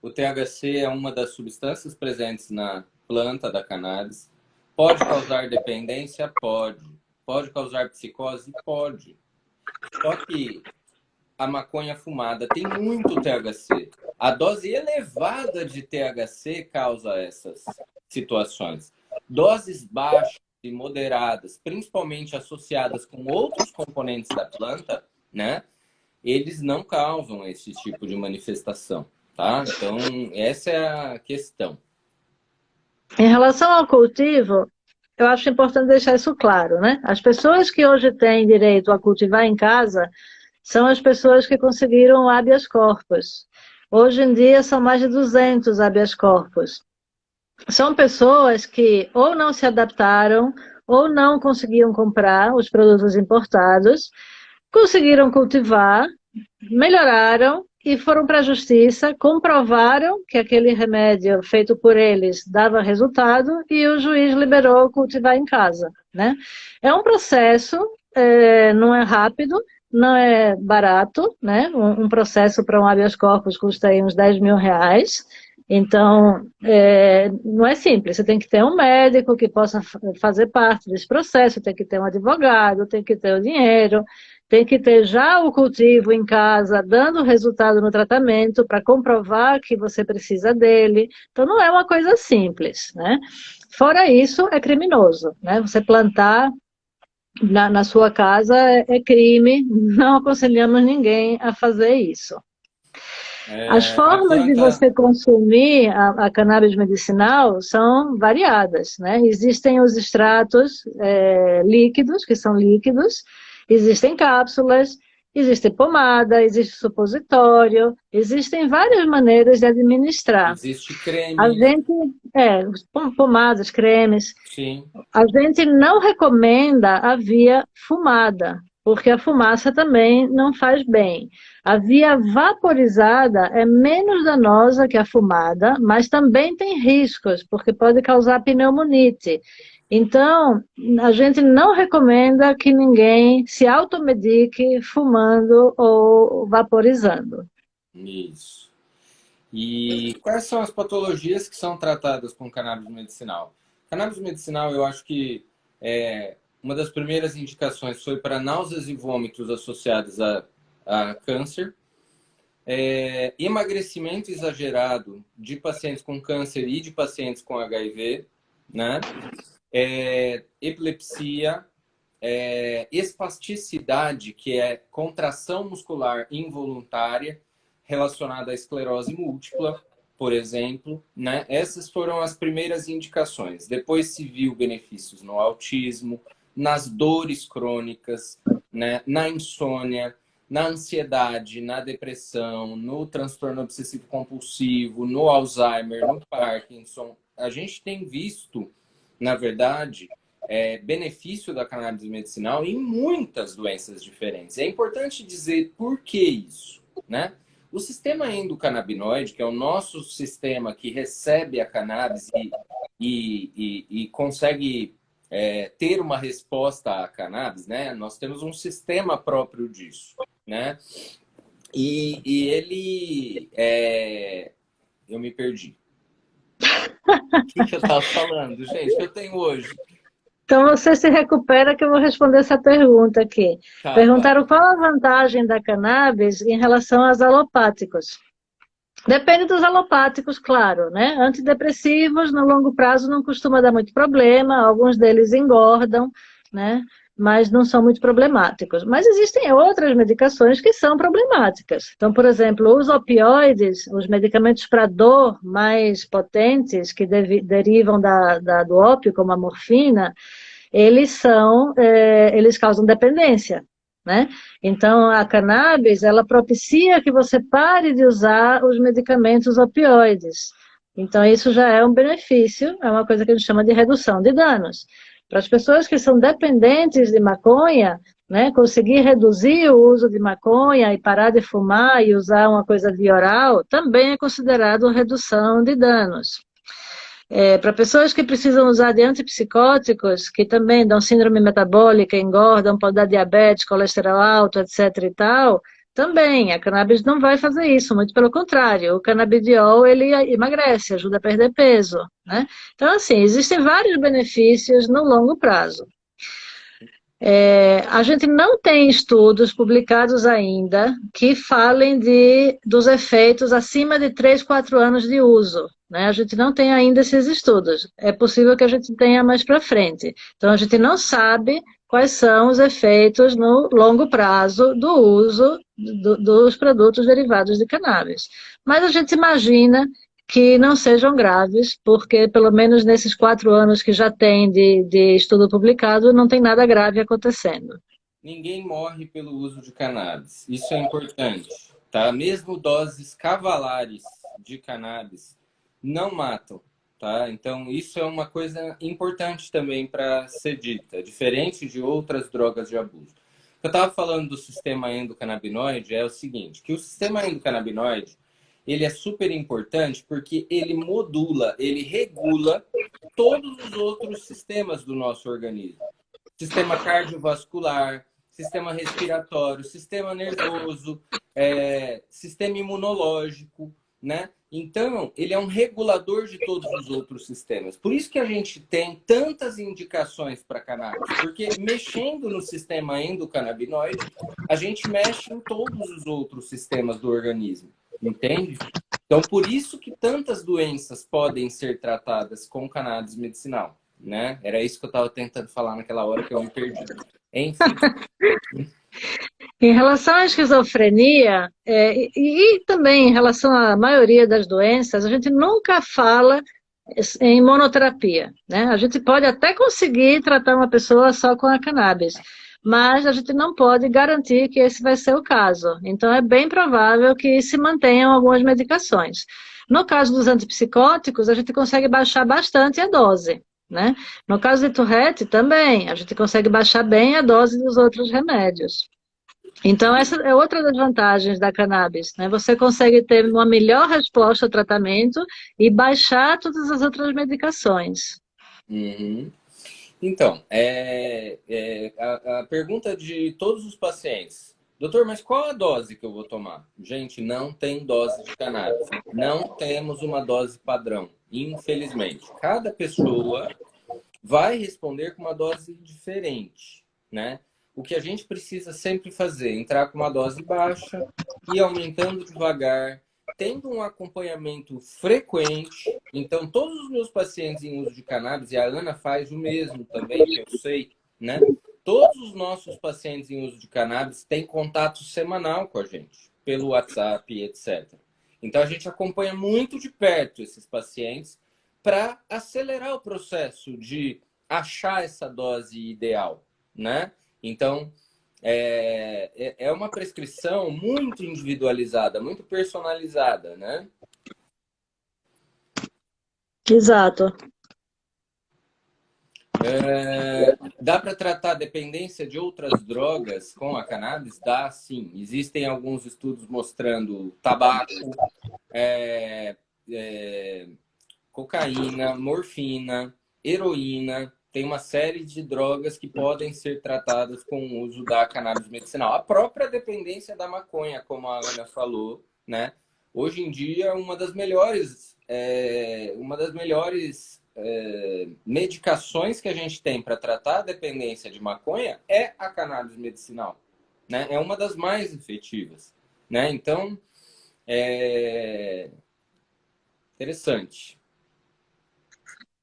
O THC é uma das substâncias presentes na planta da cannabis. Pode causar dependência? Pode. Pode causar psicose? Pode. Só que a maconha fumada tem muito THC. A dose elevada de THC causa essas situações. Doses baixas e moderadas, principalmente associadas com outros componentes da planta, né? Eles não causam esse tipo de manifestação, tá? Então, essa é a questão. Em relação ao cultivo, eu acho importante deixar isso claro, né? As pessoas que hoje têm direito a cultivar em casa são as pessoas que conseguiram o habeas corpus. Hoje em dia são mais de 200 habeas corpus. São pessoas que ou não se adaptaram ou não conseguiam comprar os produtos importados, conseguiram cultivar, melhoraram e foram para a justiça, comprovaram que aquele remédio feito por eles dava resultado e o juiz liberou cultivar em casa, né? É um processo, não é rápido, não é barato, né? Um processo para um habeas corpus custa aí uns 10 mil reais. Então, não é simples, você tem que ter um médico que possa fazer parte desse processo, tem que ter um advogado, tem que ter o dinheiro, tem que ter já o cultivo em casa, dando resultado no tratamento, para comprovar que você precisa dele. Então, não é uma coisa simples, né? Fora isso, é criminoso, né? Você plantar na sua casa é crime, não aconselhamos ninguém a fazer isso. As A formas de planta, você consumir a cannabis medicinal são variadas, né? Existem os extratos líquidos, que são líquidos, existem cápsulas, existe pomada, existe supositório, existem várias maneiras de administrar. existe A creme, gente, pomadas, cremes, sim. a gente não recomenda a via fumada, porque a fumaça também não faz bem. A via vaporizada é menos danosa que a fumada, mas também tem riscos, porque pode causar pneumonite. Então, a gente não recomenda que ninguém se automedique fumando ou vaporizando. Isso. E quais são as patologias que são tratadas com cannabis medicinal? Cannabis medicinal, eu acho que uma das primeiras indicações foi para náuseas e vômitos associados a câncer, emagrecimento exagerado de pacientes com câncer e de pacientes com HIV, né? Epilepsia, espasticidade, que é contração muscular involuntária relacionada à esclerose múltipla, por exemplo, né? Essas foram as primeiras indicações. Depois se viu benefícios no autismo, nas dores crônicas, né? Na insônia, na ansiedade, na depressão, no transtorno obsessivo compulsivo, no Alzheimer, no Parkinson. A gente tem visto, na verdade, benefício da cannabis medicinal em muitas doenças diferentes. É importante dizer por que isso, né? O sistema endocannabinoide, que é o nosso sistema que recebe a cannabis e consegue ter uma resposta à cannabis, né? Nós temos um sistema próprio disso, né? E ele... eu me perdi. O que eu estava falando, gente? O que eu tenho hoje? Então você se recupera que eu vou responder essa pergunta aqui. Tá, vai. Perguntaram qual a vantagem da cannabis em relação aos alopáticos. Depende dos alopáticos, claro, né? Antidepressivos, no longo prazo, não costuma dar muito problema, alguns deles engordam, né? Mas não são muito problemáticos. Mas existem outras medicações que são problemáticas. Então, por exemplo, os opioides, os medicamentos para dor mais potentes, que derivam do ópio, como a morfina, eles causam dependência, né? Então, a cannabis, ela propicia que você pare de usar os medicamentos opioides. Então, isso já é um benefício, é uma coisa que a gente chama de redução de danos. Para as pessoas que são dependentes de maconha, né, conseguir reduzir o uso de maconha e parar de fumar e usar uma coisa via oral, também é considerado redução de danos. Para pessoas que precisam usar de antipsicóticos, que também dão síndrome metabólica, engordam, podem dar diabetes, colesterol alto, etc. e tal, também a cannabis não vai fazer isso, muito pelo contrário, o canabidiol ele emagrece, ajuda a perder peso, né? Então, assim, existem vários benefícios no longo prazo. A gente não tem estudos publicados ainda que falem dos efeitos acima de 3, 4 anos de uso, né? A gente não tem ainda esses estudos. É possível que a gente tenha mais para frente. Então, a gente não sabe quais são os efeitos no longo prazo do uso dos produtos derivados de cannabis. Mas a gente imagina que não sejam graves, porque pelo menos nesses 4 anos que já tem de estudo publicado, não tem nada grave acontecendo. Ninguém morre pelo uso de cannabis. Isso é importante, tá? Mesmo doses cavalares de cannabis não matam, tá? Então, isso é uma coisa importante também para ser dita, diferente de outras drogas de abuso. O que eu estava falando do sistema endocannabinoide é o seguinte, que o sistema endocannabinoide, ele é super importante porque ele modula, ele regula todos os outros sistemas do nosso organismo. Sistema cardiovascular, sistema respiratório, sistema nervoso, sistema imunológico, né? Então, ele é um regulador de todos os outros sistemas. Por isso que a gente tem tantas indicações para cannabis, porque mexendo no sistema endocannabinoide, a gente mexe em todos os outros sistemas do organismo, entende? Então, por isso que tantas doenças podem ser tratadas com cannabis medicinal, né? Era isso que eu estava tentando falar naquela hora que eu me perdi. Enfim. Em relação à esquizofrenia, e também em relação à maioria das doenças, a gente nunca fala em monoterapia, né? A gente pode até conseguir tratar uma pessoa só com a cannabis, mas a gente não pode garantir que esse vai ser o caso. Então, é bem provável que se mantenham algumas medicações. No caso dos antipsicóticos, a gente consegue baixar bastante a dose, né? No caso de Tourette, também, a gente consegue baixar bem a dose dos outros remédios. Então, essa é outra das vantagens da cannabis, né? Você consegue ter uma melhor resposta ao tratamento e baixar todas as outras medicações. Uhum. Então, a pergunta de todos os pacientes. Doutor, mas qual a dose que eu vou tomar? Gente, não tem dose de cannabis. Não temos uma dose padrão, infelizmente. Cada pessoa vai responder com uma dose diferente, né? O que a gente precisa sempre fazer, entrar com uma dose baixa e aumentando devagar, tendo um acompanhamento frequente. Então, todos os meus pacientes em uso de cannabis, e a Ana faz o mesmo também, que eu sei, né? Todos os nossos pacientes em uso de cannabis têm contato semanal com a gente, pelo WhatsApp, etc. Então, a gente acompanha muito de perto esses pacientes para acelerar o processo de achar essa dose ideal, né? Então, é uma prescrição muito individualizada, muito personalizada, né? Exato. Dá para tratar a dependência de outras drogas com a cannabis? Dá, sim. Existem alguns estudos mostrando tabaco, cocaína, morfina, heroína. Tem uma série de drogas que podem ser tratadas com o uso da cannabis medicinal. A própria dependência da maconha, como a Ana falou, né? Hoje em dia, uma das melhores medicações que a gente tem para tratar a dependência de maconha é a cannabis medicinal, né? É uma das mais efetivas, né? Então, interessante.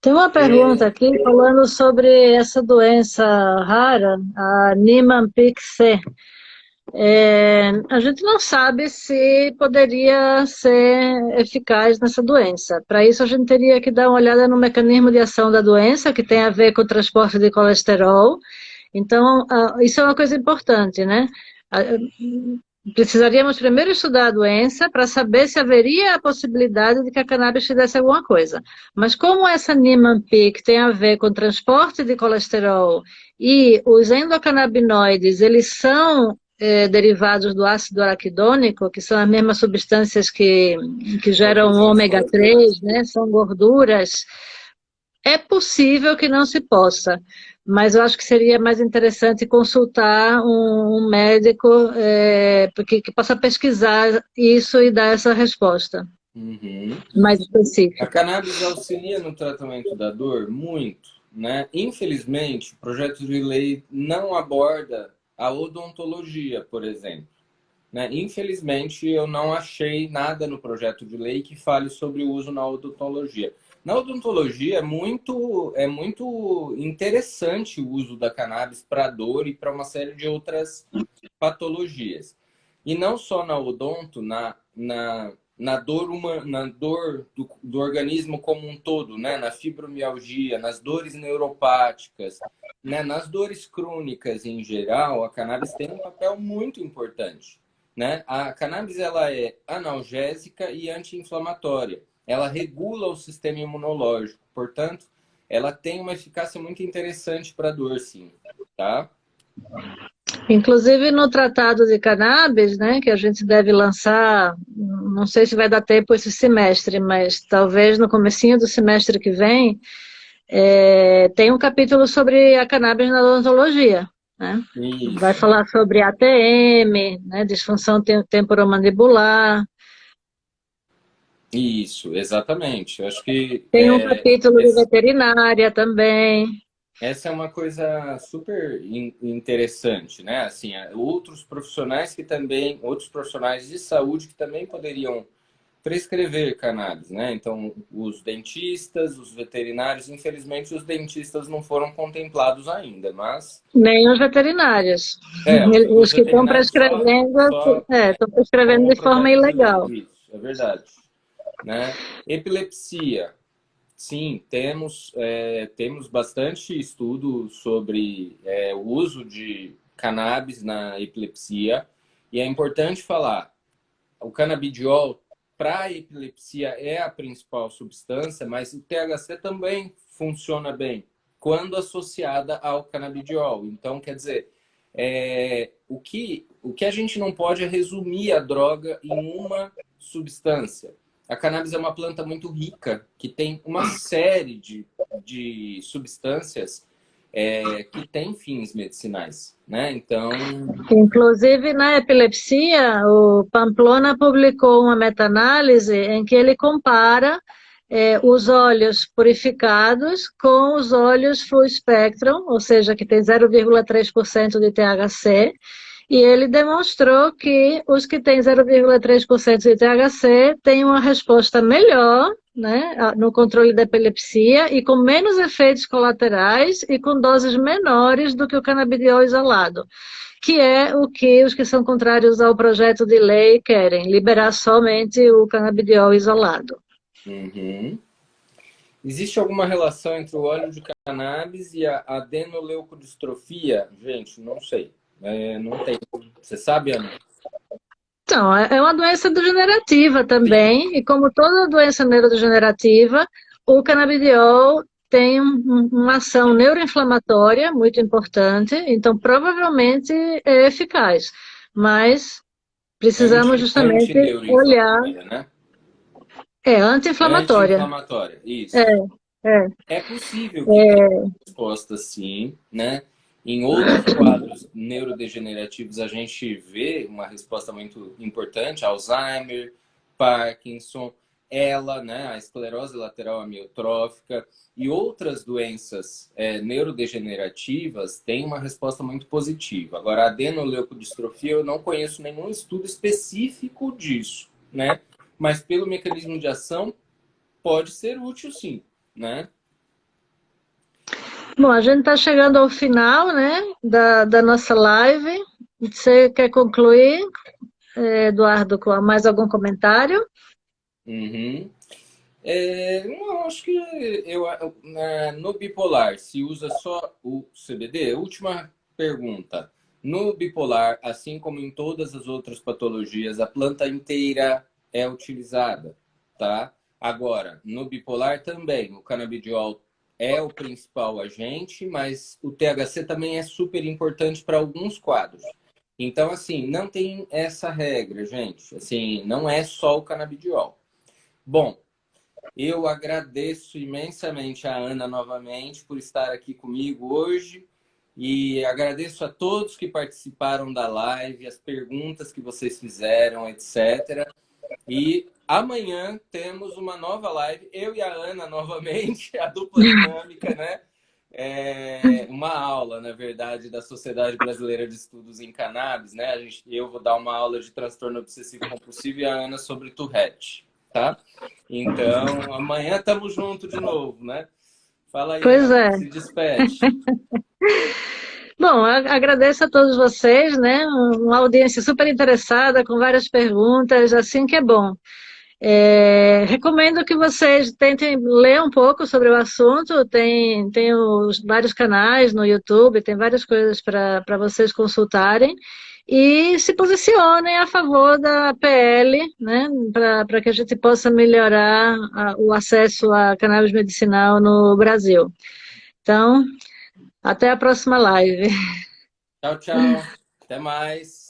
Tem uma pergunta aqui falando sobre essa doença rara, a Niemann-Pick-C. A gente não sabe se poderia ser eficaz nessa doença. Para isso, a gente teria que dar uma olhada no mecanismo de ação da doença, que tem a ver com o transporte de colesterol. Então, isso é uma coisa importante, né? Precisaríamos primeiro estudar a doença para saber se haveria a possibilidade de que a cannabis fizesse alguma coisa. Mas como essa Niemann-Pick tem a ver com transporte de colesterol e os endocannabinoides, eles são derivados do ácido araquidônico, que são as mesmas substâncias que geram o ômega 3, né? São gorduras. É possível que não se possa, mas eu acho que seria mais interessante consultar um médico que possa pesquisar isso e dar essa resposta mais A específica. cannabis auxilia no tratamento da dor? Muito, né? Infelizmente, o projeto de lei não aborda a odontologia, por exemplo, né? Infelizmente, eu não achei nada no projeto de lei que fale sobre o uso na odontologia. Na odontologia, é muito interessante o uso da cannabis para dor e para uma série de outras patologias. E não só na odonto, na dor do organismo como um todo, né? Na fibromialgia, nas dores neuropáticas, né? Nas dores crônicas em geral, a cannabis tem um papel muito importante, né? A cannabis ela é analgésica e anti-inflamatória. Ela regula o sistema imunológico, portanto, ela tem uma eficácia muito interessante para a dor, sim, tá? Inclusive no tratado de cannabis, né, que a gente deve lançar, não sei se vai dar tempo esse semestre, mas talvez no comecinho do semestre que vem, tem um capítulo sobre a cannabis na odontologia, né? Vai falar sobre ATM, né, disfunção temporomandibular. Isso, exatamente. Eu acho que Tem um capítulo de veterinária também. essa é uma coisa super interessante, né? Assim, outros profissionais que também, outros profissionais de saúde que também poderiam prescrever cannabis, né? Então, os dentistas, os veterinários, infelizmente os dentistas não foram contemplados ainda, mas Nem os veterinários. os Os que estão veterinários prescrevendo, só estão prescrevendo com o de forma projeto de lei, ilegal. isso, é verdade, né? Epilepsia, sim, temos bastante estudo sobre o uso de cannabis na epilepsia, e é importante falar, o canabidiol para a epilepsia é a principal substância, mas o THC também funciona bem quando associada ao canabidiol. Então, quer dizer, o que a gente não pode é resumir a droga em uma substância. A cannabis é uma planta muito rica, que tem uma série de substâncias que têm fins medicinais, né? Então, Inclusive, na epilepsia, o Pamplona publicou uma meta-análise em que ele compara os óleos purificados com os óleos full spectrum, ou seja, que tem 0,3% de THC, e ele demonstrou que os que têm 0,3% de THC têm uma resposta melhor, né, no controle da epilepsia e com menos efeitos colaterais e com doses menores do que o canabidiol isolado, que é o que os que são contrários ao projeto de lei querem, liberar somente o canabidiol isolado. uhum. Existe alguma relação entre o óleo de cannabis e a adenoleucodistrofia? Gente, não sei. Não tem. Você sabe, Ana? Então, é uma doença degenerativa Sim. também, e como toda doença neurodegenerativa, o canabidiol tem uma ação neuroinflamatória muito importante, então provavelmente é eficaz, mas precisamos justamente olhar, Antineuroinflamatória, né? anti-inflamatória. Anti-inflamatória, É, isso. é, É possível que tenha resposta sim, né? Em outros quadros neurodegenerativos a gente vê uma resposta muito importante, Alzheimer, Parkinson, né, a esclerose lateral amiotrófica e outras doenças neurodegenerativas têm uma resposta muito positiva. Agora, a adenoleucodistrofia eu não conheço nenhum estudo específico disso, né? Mas pelo mecanismo de ação pode ser útil sim, né? Bom, a gente está chegando ao final, né, da nossa live. Você quer concluir, Eduardo, com mais algum comentário? Uhum. Não, acho que no bipolar se usa só o CBD? Última pergunta. No bipolar, assim como em todas as outras patologias, a planta inteira é utilizada, tá? Agora, no bipolar também, o canabidiol é o principal agente, mas o THC também é super importante para alguns quadros. Então, assim, não tem essa regra, gente. Assim, não é só o canabidiol. Bom, eu agradeço imensamente a Ana novamente por estar aqui comigo hoje e agradeço a todos que participaram da live, as perguntas que vocês fizeram, etc. E amanhã temos uma nova live, eu e a Ana novamente, a dupla dinâmica, né? Uma aula, na verdade, da Sociedade Brasileira de Estudos em Cannabis, né? Eu vou dar uma aula de transtorno obsessivo compulsivo e a Ana sobre Tourette, tá? Então, amanhã estamos juntos de novo, né? Fala aí, Pois Ana, é. se despede. Bom, agradeço a todos vocês, né? Uma audiência super interessada, com várias perguntas, assim que é bom. Recomendo que vocês tentem ler um pouco sobre o assunto. Tem vários canais no YouTube, tem várias coisas para vocês consultarem. E se posicionem a favor da PL, né? Para que a gente possa melhorar o acesso a cannabis medicinal no Brasil. Então, até a próxima live. Tchau, tchau. Até mais.